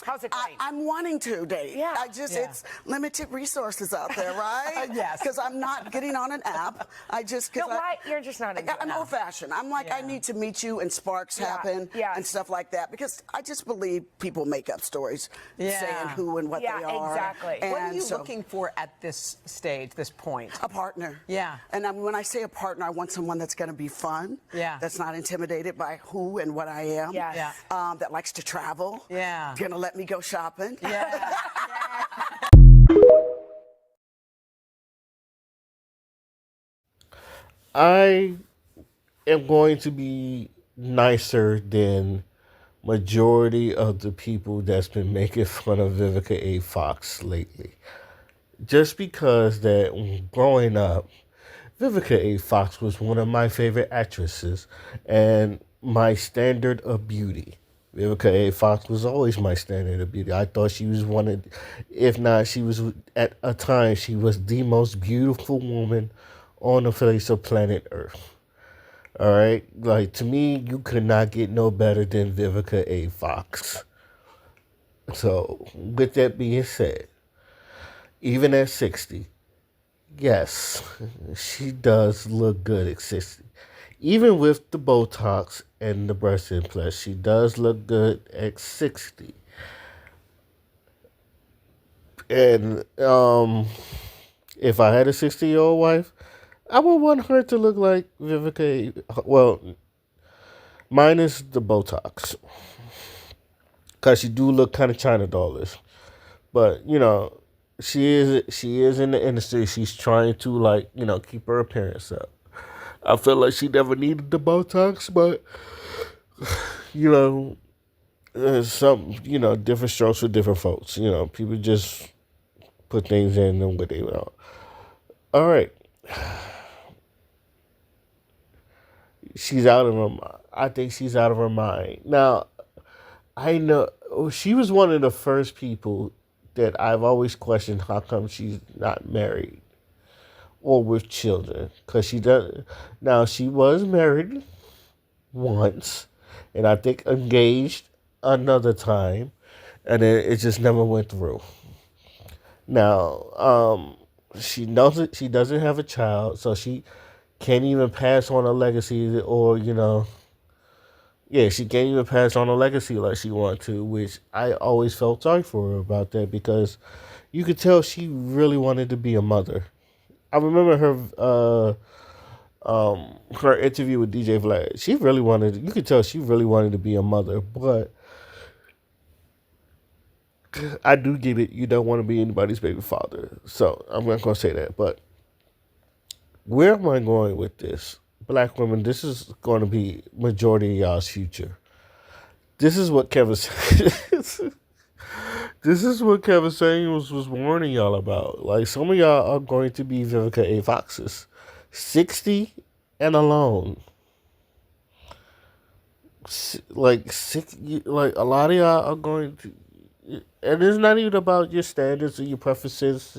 How's it going? I'm wanting to date. Yeah. It's limited resources out there, right? Yes. Because I'm not getting on an app. Why? You're just not into I'm it. old-fashioned. I'm like, I need to meet you and sparks happen and stuff like that, because I just believe people make up stories saying who and what they are. Yeah, exactly. And what are you looking for at this stage, this point? A partner. Yeah. And when I say a partner, I want someone that's going to be fun. Yeah. That's not intimidated by who and what I am. Yes. Yeah. That likes to travel. Yeah. Going to let me go shopping. Yeah. I am going to be nicer than majority of the people that's been making fun of Vivica A. Fox lately. Just because that growing up, Vivica A. Fox was one of my favorite actresses and my standard of beauty. Vivica A. Fox was always my standard of beauty. I thought she was one of, if not, she was, at a time, she was the most beautiful woman on the face of planet Earth. All right? Like, to me, you could not get no better than Vivica A. Fox. So, with that being said, even at 60, yes, she does look good at 60. Even with the Botox and the breast implants, she does look good at 60. And if I had a 60-year-old wife, I would want her to look like Vivica. Well, minus the Botox, cause she do look kind of China dollish. But she is in the industry. She's trying to keep her appearance up. I feel like she never needed the Botox, but there's some different strokes for different folks. People just put things in them what they want. All right. She's out of her mind. I think she's out of her mind. Now, I know she was one of the first people that I've always questioned how come she's not married or with children. Because she does. Now, she was married once, and I think engaged another time, and it just never went through. Now, she doesn't have a child, so she can't even pass on a legacy, or she can't even pass on a legacy like she wanted to, which I always felt sorry for her about that, because you could tell she really wanted to be a mother. I remember her interview with DJ Vlad. You could tell she really wanted to be a mother, but I do get it. You don't want to be anybody's baby father. So I'm not going to say that, but where am I going with this? Black women, this is going to be majority of y'all's future. This is what Kevin said. This is what Kevin Samuels was warning y'all about. Like, some of y'all are going to be Vivica A. Foxes. 60 and alone. Like a lot of y'all are going to, and it's not even about your standards or your preferences.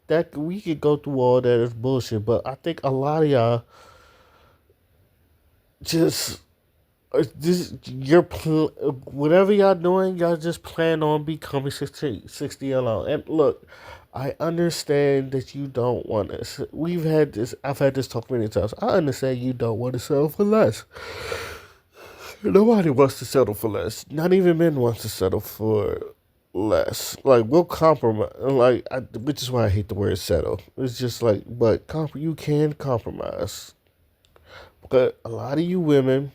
That we could go through all that is bullshit. But I think a lot of y'all just whatever y'all doing, y'all just plan on becoming 60 alone. And look, I understand that you don't want to. I've had this talk many times. I understand you don't want to settle for less. Nobody wants to settle for less. Not even men want to settle for less. Like, we'll compromise. Which is why I hate the word settle. It's just like, but you can compromise. But a lot of you women,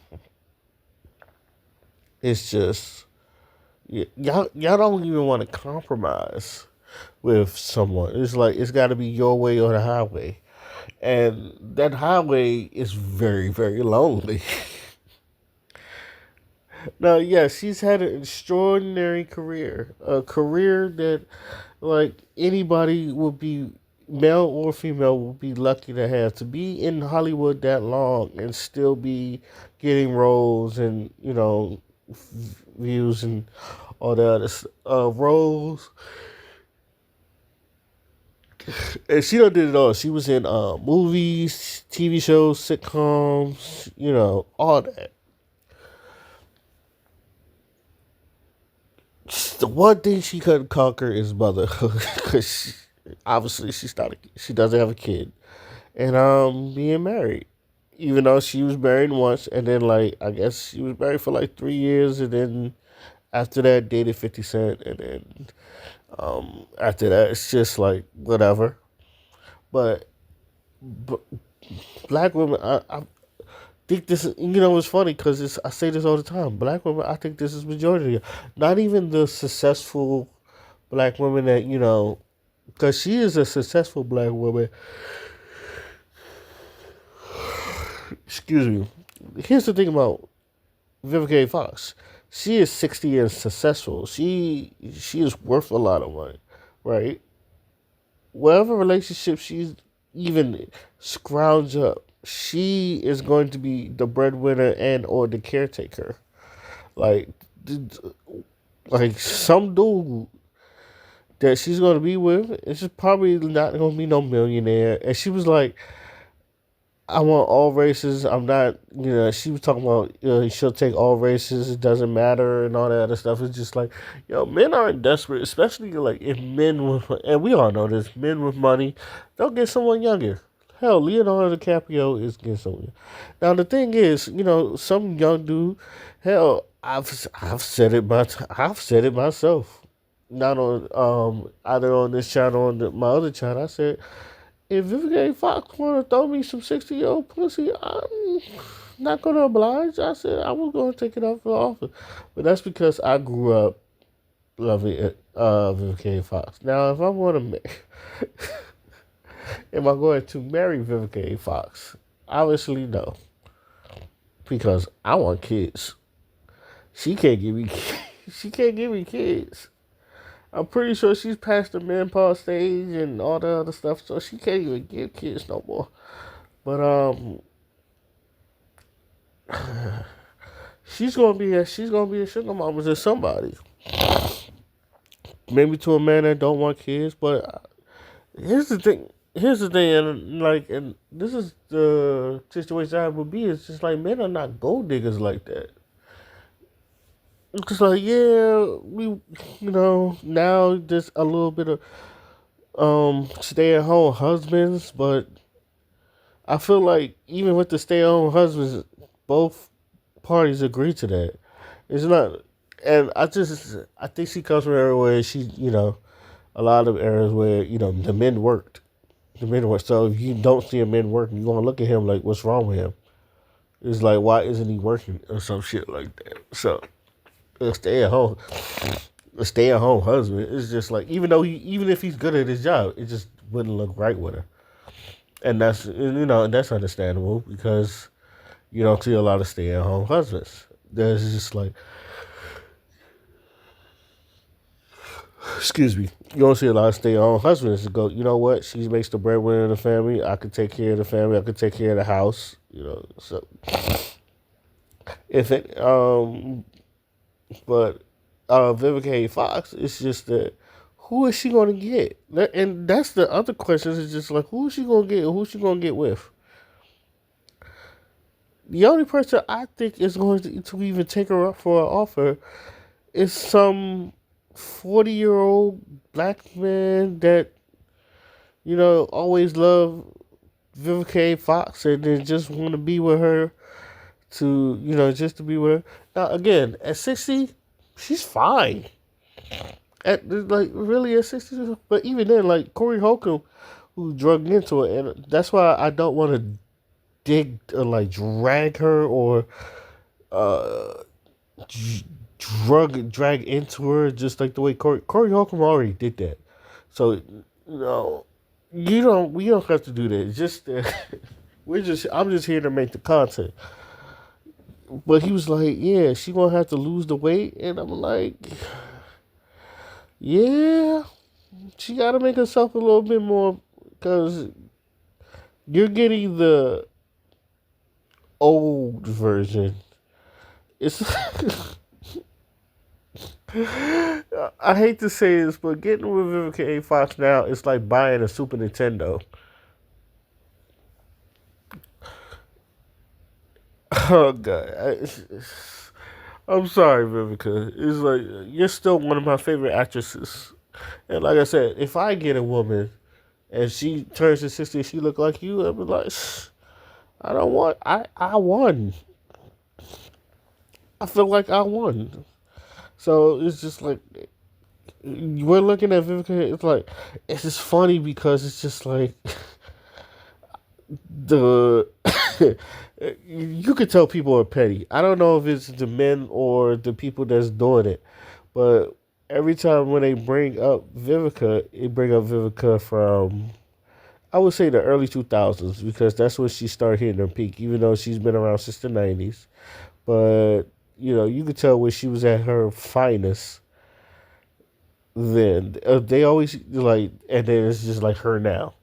it's just, y'all don't even want to compromise with someone. It's like, it's got to be your way or the highway. And that highway is very, very lonely. Now, yes, she's had an extraordinary career. A career that, like, anybody would be, male or female, would be lucky to have. To be in Hollywood that long and still be getting roles and, views and all the other roles. And she done did it all. She was in movies, TV shows, sitcoms, all that. the one thing she couldn't conquer is motherhood because obviously she doesn't have a kid, and being married. Even though she was married once, and then like I guess she was married for like 3 years, and then after that dated 50 Cent, and then after that it's just like whatever. But, but black women, I think this is, it's funny because I say this all the time. Black women, I think this is majority. Not even the successful black women that, because she is a successful black woman. Excuse me. Here's the thing about Vivica A. Fox. She is 60 and successful. She is worth a lot of money, right? Whatever relationship she's even scrounge up, she is going to be the breadwinner and or the caretaker. Like, like some dude that she's going to be with, it's just probably not going to be no millionaire. And she was like, I want all races. I'm not, she was talking about, she'll take all races. It doesn't matter and all that other stuff. It's just like, men aren't desperate, especially like if men with, and we all know this, men with money, they'll get someone younger. Hell, Leonardo DiCaprio is getting someone. Now the thing is, some young dude, hell, I've said it, I've said it myself. Not on either on this channel or on my other channel. I said, if Vivica A. Fox want to throw me some 60-year-old pussy, I'm not going to oblige. I said I was going to take it off the offer. But that's because I grew up loving Vivica A. Fox. Now, if I want to am I going to marry Vivica A. Fox? Obviously, no. Because I want kids. She can't give me kids. She can't give me kids. I'm pretty sure she's past the menopause stage and all the other stuff, so she can't even give kids no more. But she's gonna be a sugar mama to somebody. Maybe to a man that don't want kids. But here's the thing. And this is the situation I would be. It's just like men are not gold diggers like that. It's like, yeah, we, now there's a little bit of stay-at-home husbands, but I feel like even with the stay-at-home husbands, both parties agree to that. It's not, and I think she comes from an area where she, a lot of areas where, the men worked. The men worked. So if you don't see a man working, you're going to look at him like, what's wrong with him? It's like, why isn't he working? Or some shit like that. So a stay-at-home husband is just like, even if he's good at his job, it just wouldn't look right with her. And that's understandable because you don't see a lot of stay-at-home husbands. There's just like, excuse me, you don't see a lot of stay-at-home husbands that go, you know what, she makes the breadwinner of the family, I can take care of the family, I can take care of the house, so if it but Vivica A. Fox, it's just that who is she going to get? And that's the other question. Is just like, who is she going to get? Who is she going to get with? The only person I think is going to even take her up for an offer is some 40-year-old black man that, always loved Vivica A. Fox and then just want to be with her just to be with her. Now, again, at 60, she's fine. Really at 60, but even then, like Corey Holcomb, who drug into it, and that's why I don't want to drag her or drag into her just like the way Corey Holcomb already did that. So we don't have to do that. It's just I'm just here to make the content. But he was like, yeah, she gonna have to lose the weight. And I'm like, yeah, she gotta make herself a little bit more, because you're getting the old version. It's I hate to say this, but getting with Vivica A. Fox now is like buying a Super Nintendo. Oh God, I'm sorry, Vivica. It's like you're still one of my favorite actresses. And like I said, if I get a woman and she turns to 60 and she look like you, I'll be like, I don't want. I won. I feel like I won. So it's just like we're looking at Vivica. It's like it's just funny because it's just like the you could tell people are petty. I don't know if it's the men or the people that's doing it, but every time when they bring up Vivica, they bring up Vivica from I would say the early 2000s because that's when she started hitting her peak. Even though she's been around since the 90s, but you could tell when she was at her finest. Then they always like, and then it's just like her now.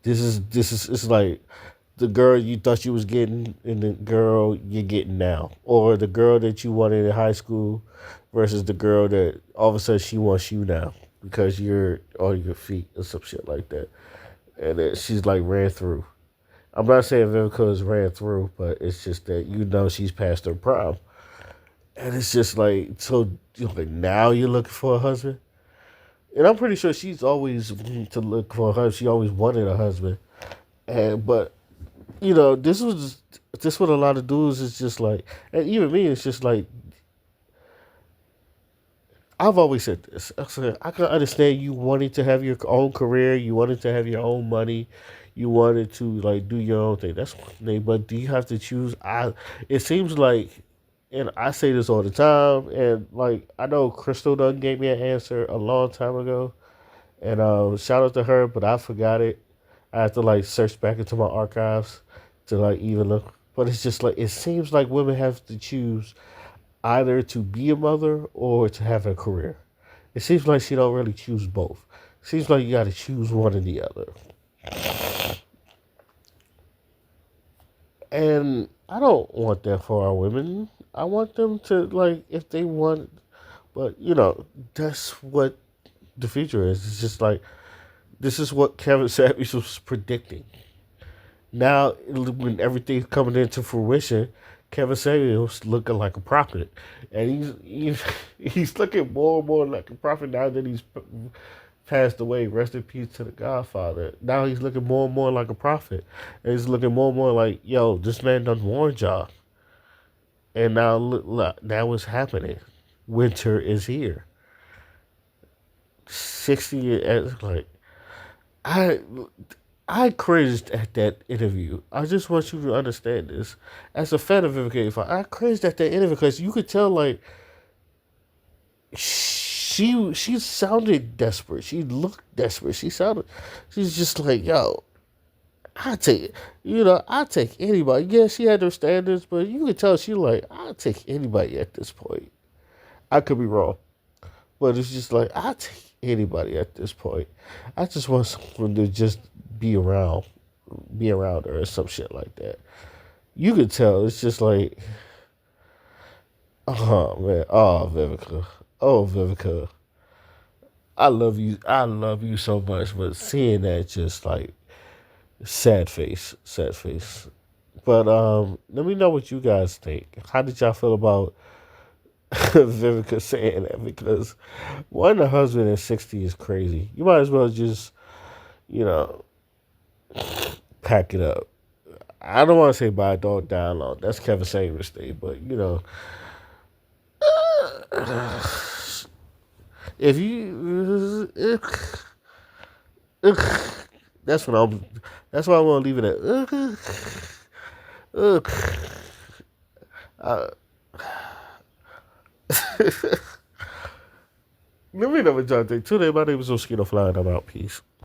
This is it's like the girl you thought you was getting and the girl you're getting now, or the girl that you wanted in high school versus the girl that all of a sudden she wants you now because you're on your feet or some shit like that, and then she's like ran through. I'm not saying Vivica's ran through, but it's just that she's past her prime, and it's just like so. Like now you're looking for a husband, and I'm pretty sure she's always wanted to look for a husband. She always wanted a husband, and but this what a lot of dudes is just like, and even me, it's just like I've always said this. I said I can understand you wanting to have your own career, you wanted to have your own money, you wanted to like do your own thing. That's one thing, but do you have to choose? It seems like, and I say this all the time, and like I know Crystal Dunn gave me an answer a long time ago, and shout out to her, but I forgot it. I have to like search back into my archives to like even look. But it's just like it seems like women have to choose either to be a mother or to have a career. It seems like she don't really choose both. It seems like you got to choose one or the other. And I don't want that for our women. I want them to like if they want, but that's what the future is. It's just like this is what Kevin Savage was predicting. Now, when everything's coming into fruition, Kevin Samuels looking like a prophet, and he's looking more and more like a prophet now that he's passed away. Rest in peace to the Godfather. Now he's looking more and more like a prophet, and he's looking more and more like, yo, this man done warned y'all, and now look, now it's happening. Winter is here. 60 years, like I I cringed at that interview. I just want you to understand this. As a fan of Vivica A. Fox, I cringed at that interview because you could tell like she sounded desperate. She looked desperate. She's just like, yo, I take anybody. Yeah, she had her standards, but you could tell she like, I'll take anybody at this point. I could be wrong. But it's just like, I take anybody at this point. I just want someone to just be around, be around her or some shit like that. You could tell it's just like, oh man, oh Vivica, I love you so much. But seeing that just like sad face, sad face. But let me know what you guys think. How did y'all feel about Vivica saying that? Because wanting a husband at 60 is crazy. You might as well just, you know, pack it up. I don't want to say buy a dog die alone. That's Kevin Samuels' thing, but if you, that's what I'm. That's why I want to leave it at. Let me know what y'all think. Today, my name is Mosquito Fly, and I'm out. Peace.